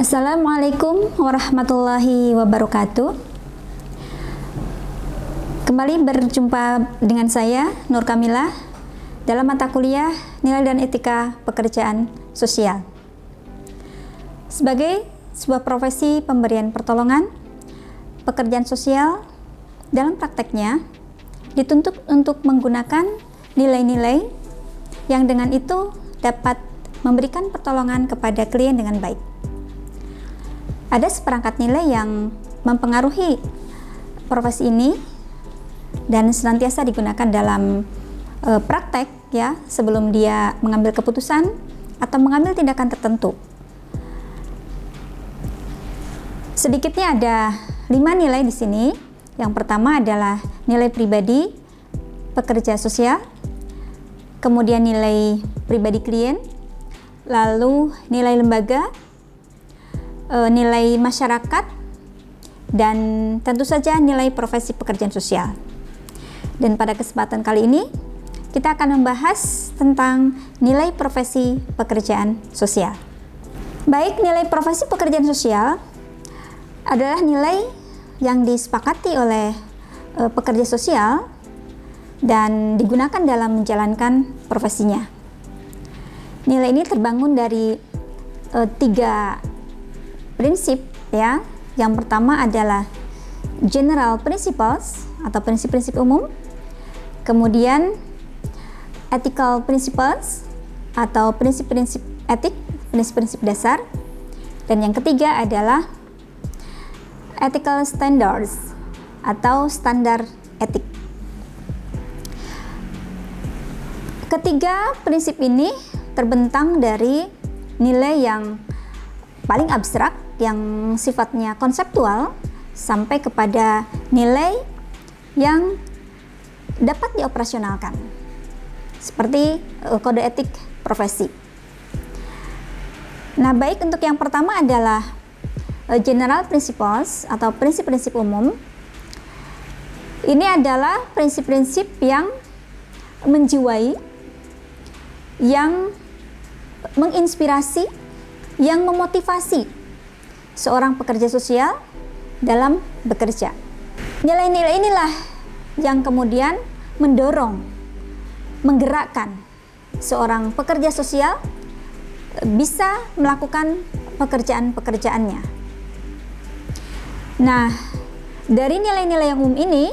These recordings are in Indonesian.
Assalamualaikum warahmatullahi wabarakatuh. Kembali berjumpa dengan saya, Nur Kamilah, dalam mata kuliah Nilai dan Etika Pekerjaan Sosial. Sebagai sebuah profesi pemberian pertolongan, pekerjaan sosial dalam prakteknya dituntut untuk menggunakan nilai-nilai yang dengan itu dapat memberikan pertolongan kepada klien dengan baik. Ada seperangkat nilai yang mempengaruhi profesi ini dan senantiasa digunakan dalam praktek ya, sebelum dia mengambil keputusan atau mengambil tindakan tertentu. Sedikitnya ada 5 nilai di sini. Yang pertama adalah nilai pribadi pekerja sosial, kemudian nilai pribadi klien, lalu nilai lembaga, nilai masyarakat, dan tentu saja nilai profesi pekerjaan sosial. Dan pada kesempatan kali ini kita akan membahas tentang nilai profesi pekerjaan sosial. Baik, nilai profesi pekerjaan sosial adalah nilai yang disepakati oleh pekerja sosial dan digunakan dalam menjalankan profesinya. Nilai ini terbangun dari 3 prinsip ya. Yang pertama adalah general principles atau prinsip-prinsip umum, kemudian ethical principles atau prinsip-prinsip etik, prinsip-prinsip dasar, dan yang ketiga adalah ethical standards atau standar etik. Ketiga prinsip ini terbentang dari nilai yang paling abstrak, yang sifatnya konseptual, sampai kepada nilai yang dapat dioperasionalkan, seperti kode etik profesi. Nah, baik, untuk yang pertama adalah general principles atau prinsip-prinsip umum. Ini adalah prinsip-prinsip yang menjiwai, yang menginspirasi, yang memotivasi seorang pekerja sosial dalam bekerja. Nilai-nilai inilah yang kemudian mendorong, menggerakkan seorang pekerja sosial bisa melakukan pekerjaan-pekerjaannya. Nah, dari nilai-nilai yang umum ini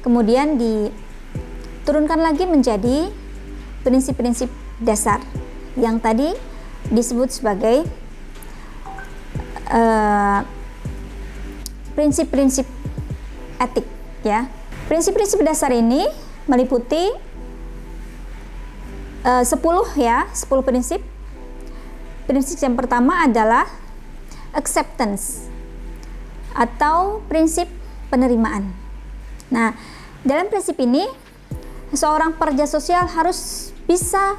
kemudian diturunkan lagi menjadi prinsip-prinsip dasar yang tadi disebut sebagai prinsip-prinsip etik ya. Prinsip-prinsip dasar ini meliputi 10 prinsip. Prinsip yang pertama adalah acceptance atau prinsip penerimaan. Nah, dalam prinsip ini seorang pekerja sosial harus bisa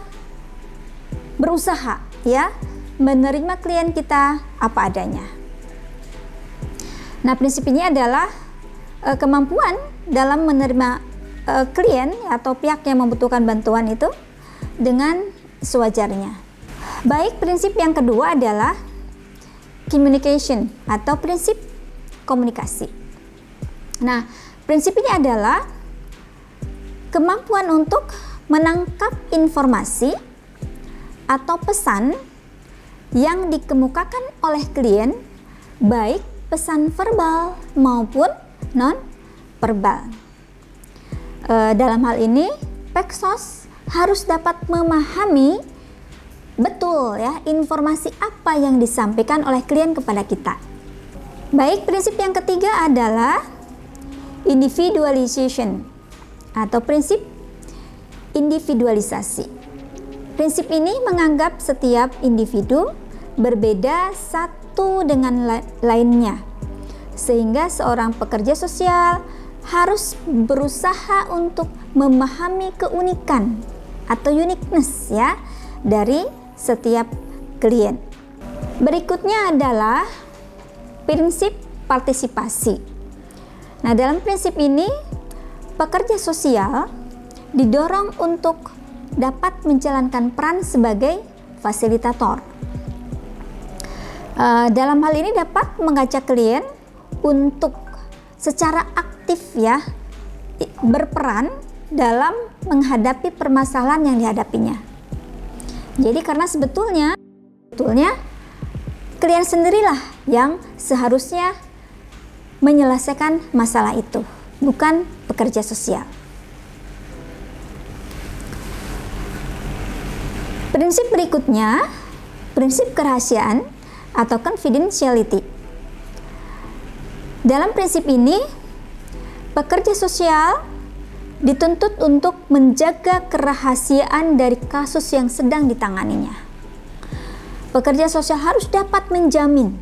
berusaha ya menerima klien kita apa adanya. Nah, prinsip ini adalah kemampuan dalam menerima klien atau pihak yang membutuhkan bantuan itu dengan sewajarnya. Baik, prinsip yang kedua adalah communication atau prinsip komunikasi. Nah, prinsip ini adalah kemampuan untuk menangkap informasi atau pesan yang dikemukakan oleh klien, baik pesan verbal maupun non-verbal. Dalam hal ini, Peksos harus dapat memahami betul ya informasi apa yang disampaikan oleh klien kepada kita. Baik, prinsip yang ketiga adalah individualization atau prinsip individualisasi. Prinsip ini menganggap setiap individu berbeda satu dengan lainnya, sehingga seorang pekerja sosial harus berusaha untuk memahami keunikan atau uniqueness ya dari setiap klien. Berikutnya adalah prinsip partisipasi. Nah, dalam prinsip ini pekerja sosial didorong untuk dapat menjalankan peran sebagai fasilitator. Dalam hal ini dapat mengajak klien untuk secara aktif ya berperan dalam menghadapi permasalahan yang dihadapinya. Jadi karena sebetulnya klien sendirilah yang seharusnya menyelesaikan masalah itu, bukan pekerja sosial. Prinsip berikutnya, prinsip kerahasiaan atau confidentiality. Dalam prinsip ini, pekerja sosial dituntut untuk menjaga kerahasiaan dari kasus yang sedang ditanganinya. Pekerja sosial harus dapat menjamin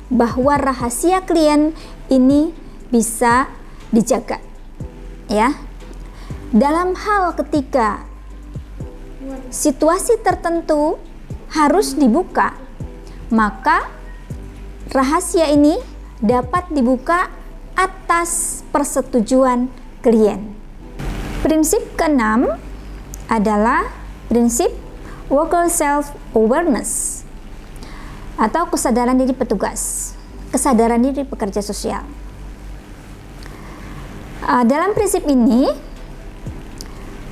bahwa rahasia klien ini bisa dijaga. Ya. Dalam hal ketika situasi tertentu harus dibuka, maka rahasia ini dapat dibuka atas persetujuan klien. Prinsip keenam adalah prinsip worker self-awareness atau kesadaran diri petugas, kesadaran diri pekerja sosial. Dalam prinsip ini,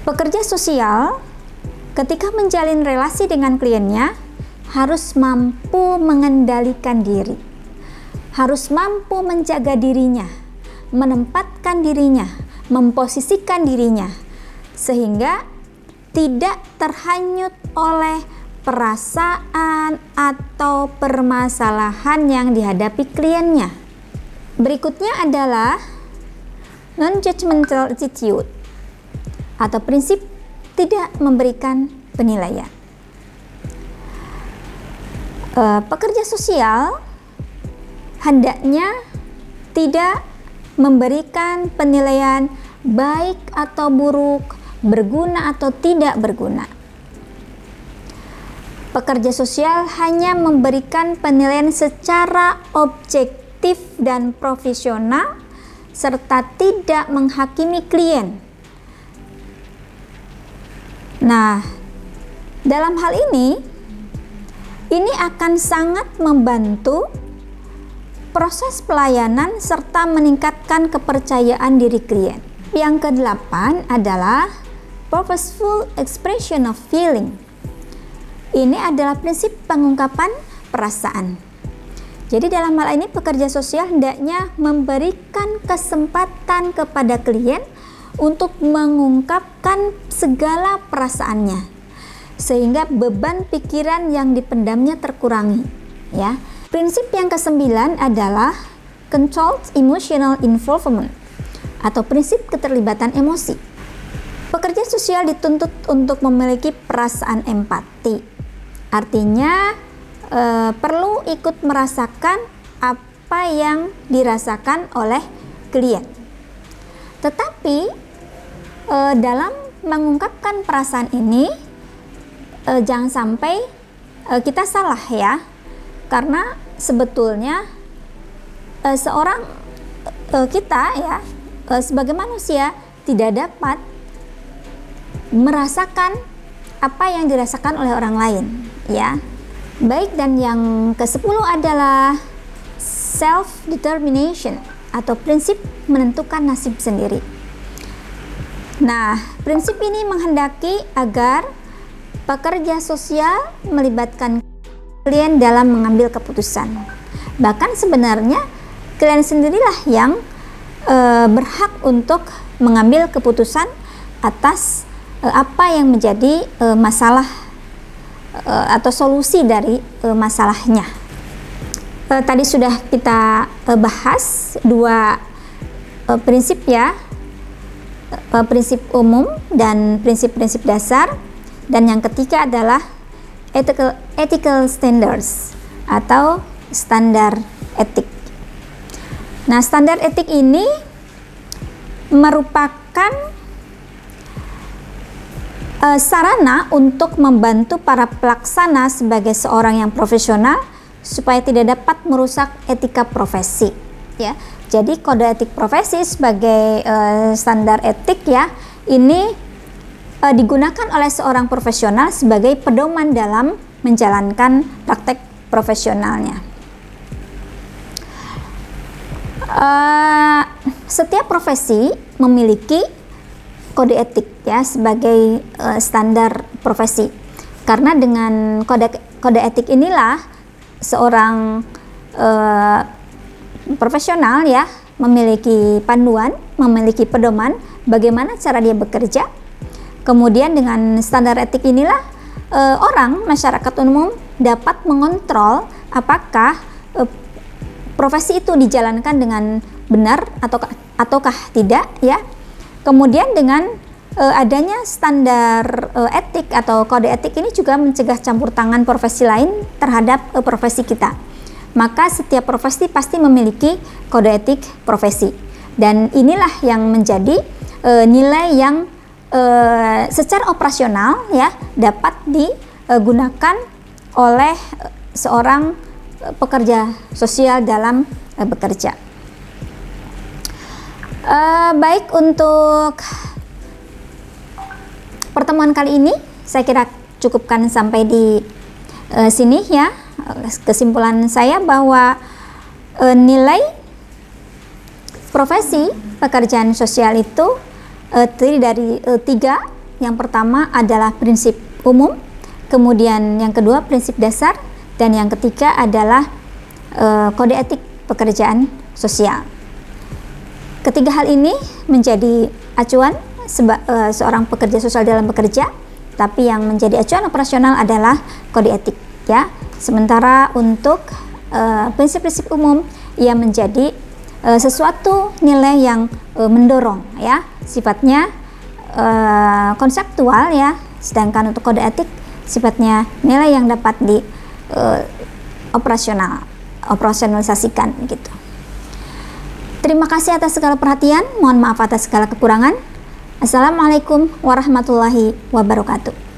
pekerja sosial ketika menjalin relasi dengan kliennya harus mampu mengendalikan diri, harus mampu menjaga dirinya, menempatkan dirinya, memposisikan dirinya, sehingga tidak terhanyut oleh perasaan atau permasalahan yang dihadapi kliennya. Berikutnya adalah non-judgmental attitude atau prinsip tidak memberikan penilaian. Pekerja sosial hendaknya tidak memberikan penilaian baik atau buruk, berguna atau tidak berguna. Pekerja sosial hanya memberikan penilaian secara objektif dan profesional serta tidak menghakimi klien. Nah, dalam hal ini akan sangat membantu proses pelayanan serta meningkatkan kepercayaan diri klien. Yang kedelapan adalah purposeful expression of feeling. Ini adalah prinsip pengungkapan perasaan. Jadi dalam hal ini pekerja sosial hendaknya memberikan kesempatan kepada klien untuk mengungkapkan segala perasaannya, sehingga beban pikiran yang dipendamnya terkurangi. Ya. Prinsip yang kesembilan adalah controlled emotional involvement atau prinsip keterlibatan emosi. Pekerja sosial dituntut untuk memiliki perasaan empati. Artinya perlu ikut merasakan apa yang dirasakan oleh klien. Tetapi dalam mengungkapkan perasaan ini jangan sampai kita salah ya, karena sebetulnya seorang kita ya sebagai manusia tidak dapat merasakan apa yang dirasakan oleh orang lain ya. Baik, dan yang ke-10 adalah self determination atau prinsip menentukan nasib sendiri. Nah, prinsip ini menghendaki agar pekerja sosial melibatkan klien dalam mengambil keputusan. Bahkan sebenarnya klien sendirilah yang berhak untuk mengambil keputusan atas apa yang menjadi masalah atau solusi dari masalahnya. Tadi sudah kita bahas dua prinsip ya, prinsip umum dan prinsip-prinsip dasar, dan yang ketiga adalah ethical standards atau standar etik. Nah, standar etik ini merupakan sarana untuk membantu para pelaksana sebagai seorang yang profesional supaya tidak dapat merusak etika profesi ya. Jadi kode etik profesi sebagai standar etik ya, ini digunakan oleh seorang profesional sebagai pedoman dalam menjalankan praktek profesionalnya. Setiap profesi memiliki kode etik ya sebagai standar profesi. Karena dengan kode etik inilah seorang profesional ya memiliki panduan, memiliki pedoman bagaimana cara dia bekerja. Kemudian dengan standar etik inilah orang masyarakat umum dapat mengontrol apakah profesi itu dijalankan dengan benar ataukah tidak ya. Kemudian dengan adanya standar etik atau kode etik ini juga mencegah campur tangan profesi lain terhadap profesi kita. Maka setiap profesi pasti memiliki kode etik profesi, dan inilah yang menjadi nilai yang secara operasional ya dapat digunakan oleh seorang pekerja sosial dalam bekerja. Baik, untuk pertemuan kali ini saya kira cukupkan sampai di sini ya. Kesimpulan saya bahwa nilai profesi pekerjaan sosial itu terdiri dari 3. Yang pertama adalah prinsip umum, kemudian yang kedua prinsip dasar, dan yang ketiga adalah kode etik pekerjaan sosial. Ketiga hal ini menjadi acuan seorang pekerja sosial dalam bekerja, tapi yang menjadi acuan operasional adalah kode etik ya. Sementara untuk prinsip-prinsip umum ia menjadi sesuatu nilai yang mendorong ya, sifatnya konseptual ya, sedangkan untuk kode etik sifatnya nilai yang dapat di operasionalisasikan gitu. Terima kasih atas segala perhatian, mohon maaf atas segala kekurangan. Assalamualaikum warahmatullahi wabarakatuh.